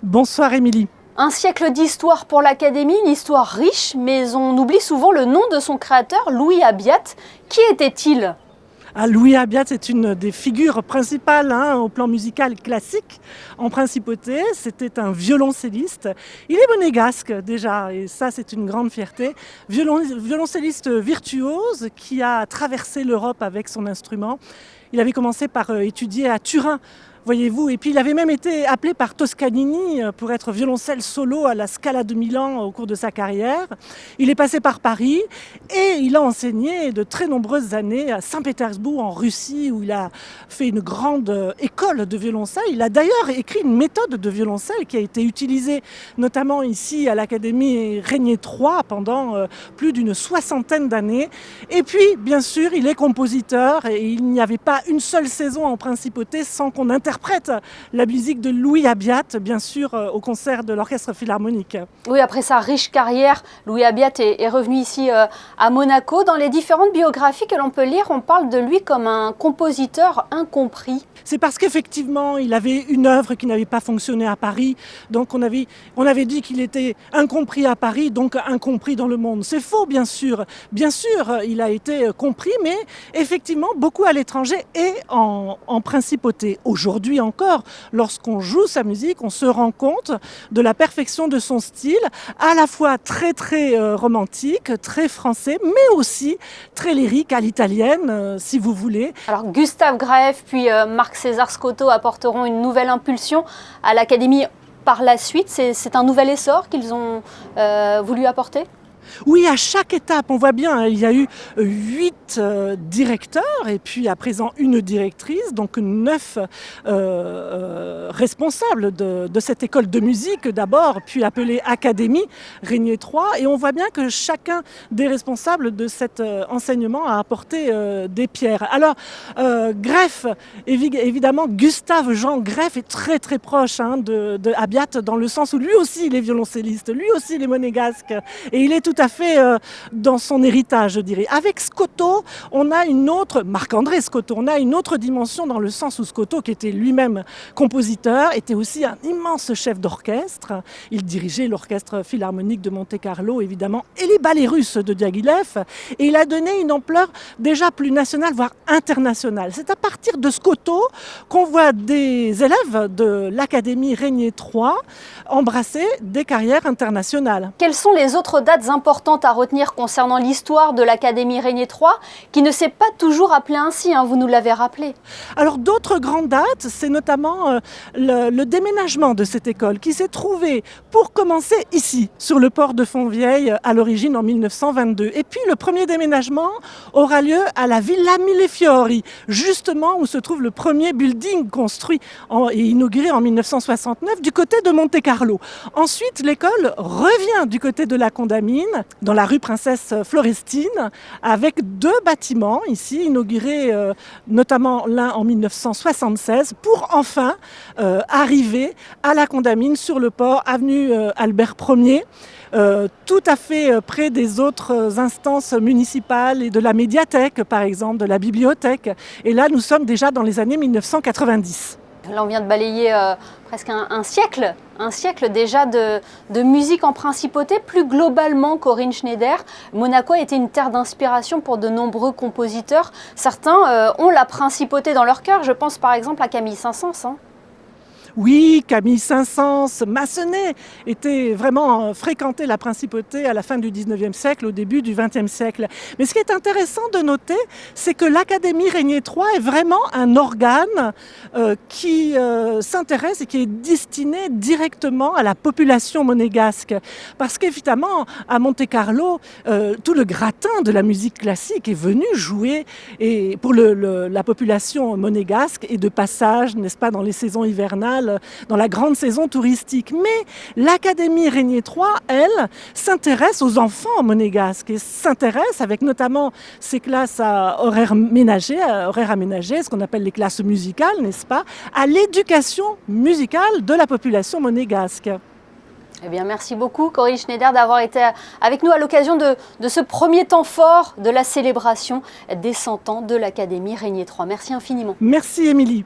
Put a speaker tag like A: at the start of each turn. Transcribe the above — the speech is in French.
A: Bonsoir Émilie.
B: Un siècle d'histoire pour l'Académie, une histoire riche, mais on oublie souvent le nom de son créateur, Louis Abiat. Qui était-il ?
A: Louis Abiat est une des figures principales au plan musical classique en principauté. C'était un violoncelliste. Il est monégasque déjà, et ça c'est une grande fierté. Violoncelliste virtuose qui a traversé l'Europe avec son instrument. Il avait commencé par étudier à Turin, voyez-vous, et puis il avait même été appelé par Toscanini pour être violoncelle solo à la Scala de Milan au cours de sa carrière. Il est passé par Paris et il a enseigné de très nombreuses années à Saint-Pétersbourg en Russie, où il a fait une grande école de violoncelle. Il a d'ailleurs écrit une méthode de violoncelle qui a été utilisée notamment ici à l'Académie Régnier III pendant plus d'une soixantaine d'années. Et puis, bien sûr, il est compositeur et il n'y avait pas une seule saison en principauté sans qu'on interprète la musique de Louis Abiat, bien sûr, au concert de l'Orchestre Philharmonique.
B: Oui, après sa riche carrière, Louis Abiat est revenu ici à Monaco. Dans les différentes biographies que l'on peut lire, on parle de lui comme un compositeur incompris.
A: C'est parce qu'effectivement, il avait une œuvre qui n'avait pas fonctionné à Paris. Donc on avait dit qu'il était incompris à Paris, donc incompris dans le monde. C'est faux, bien sûr. Bien sûr, il a été compris, mais effectivement, beaucoup à l'étranger et en principauté. Aujourd'hui encore, lorsqu'on joue sa musique, on se rend compte de la perfection de son style, à la fois très très romantique, très français, mais aussi très lyrique à l'italienne, si vous voulez.
B: Alors Gustave Graef puis Marc César Scotto apporteront une nouvelle impulsion à l'Académie par la suite. C'est un nouvel essor qu'ils ont voulu apporter ?
A: Oui, à chaque étape, on voit bien, il y a eu 8 directeurs et puis à présent une directrice, donc 9 responsables de cette école de musique d'abord, puis appelée Académie Régnier III. Et on voit bien que chacun des responsables de cet enseignement a apporté des pierres. Alors, Graef, évidemment, Gustave Jean Graef est très très proche de Abiat dans le sens où lui aussi il est violoncelliste, lui aussi il est monégasque et il est tout à fait dans son héritage, je dirais. Avec Scotto, on a une autre, Marc-André Scotto, on a une autre dimension dans le sens où Scotto, qui était lui-même compositeur, était aussi un immense chef d'orchestre. Il dirigeait l'orchestre philharmonique de Monte-Carlo, évidemment, et les ballets russes de Diaghilev. Et il a donné une ampleur déjà plus nationale, voire internationale. C'est à partir de Scotto qu'on voit des élèves de l'Académie Régnier III embrasser des carrières internationales.
B: Quelles sont les autres dates importantes à retenir concernant l'histoire de l'Académie Régnier III, qui ne s'est pas toujours appelée ainsi, vous nous l'avez rappelé.
A: Alors d'autres grandes dates, c'est notamment le déménagement de cette école qui s'est trouvée pour commencer ici, sur le port de Fontvieille, à l'origine en 1922. Et puis le premier déménagement aura lieu à la Villa Millefiori, justement où se trouve le premier building construit et inauguré en 1969 du côté de Monte-Carlo. Ensuite, l'école revient du côté de la Condamine, dans la rue Princesse Florestine, avec 2 bâtiments ici, inaugurés notamment l'un en 1976, pour enfin arriver à la Condamine sur le port, avenue Albert Ier, tout à fait près des autres instances municipales et de la médiathèque, par exemple, de la bibliothèque. Et là, nous sommes déjà dans les années 1990.
B: Là, on vient de balayer presque un siècle déjà de musique en principauté. Plus globalement, Corinne Schneider, Monaco a été une terre d'inspiration pour de nombreux compositeurs. Certains ont la principauté dans leur cœur. Je pense par exemple à Camille Saint-Saëns.
A: Oui, Camille Saint-Saëns, Massenet était vraiment fréquenté la principauté à la fin du 19e siècle, au début du 20e siècle. Mais ce qui est intéressant de noter, c'est que l'Académie Régnier III est vraiment un organe qui s'intéresse et qui est destiné directement à la population monégasque. Parce qu'évidemment, à Monte-Carlo, tout le gratin de la musique classique est venu jouer et pour la population monégasque et de passage, n'est-ce pas, dans les saisons hivernales, dans la grande saison touristique. Mais l'Académie Régnier III, elle, s'intéresse aux enfants monégasques et s'intéresse avec notamment ces classes à horaires aménagés, ce qu'on appelle les classes musicales, n'est-ce pas, à l'éducation musicale de la population monégasque.
B: Eh bien, merci beaucoup Corinne Schneider d'avoir été avec nous à l'occasion de ce premier temps fort de la célébration des 100 ans de l'Académie Régnier III. Merci infiniment.
A: Merci Émilie.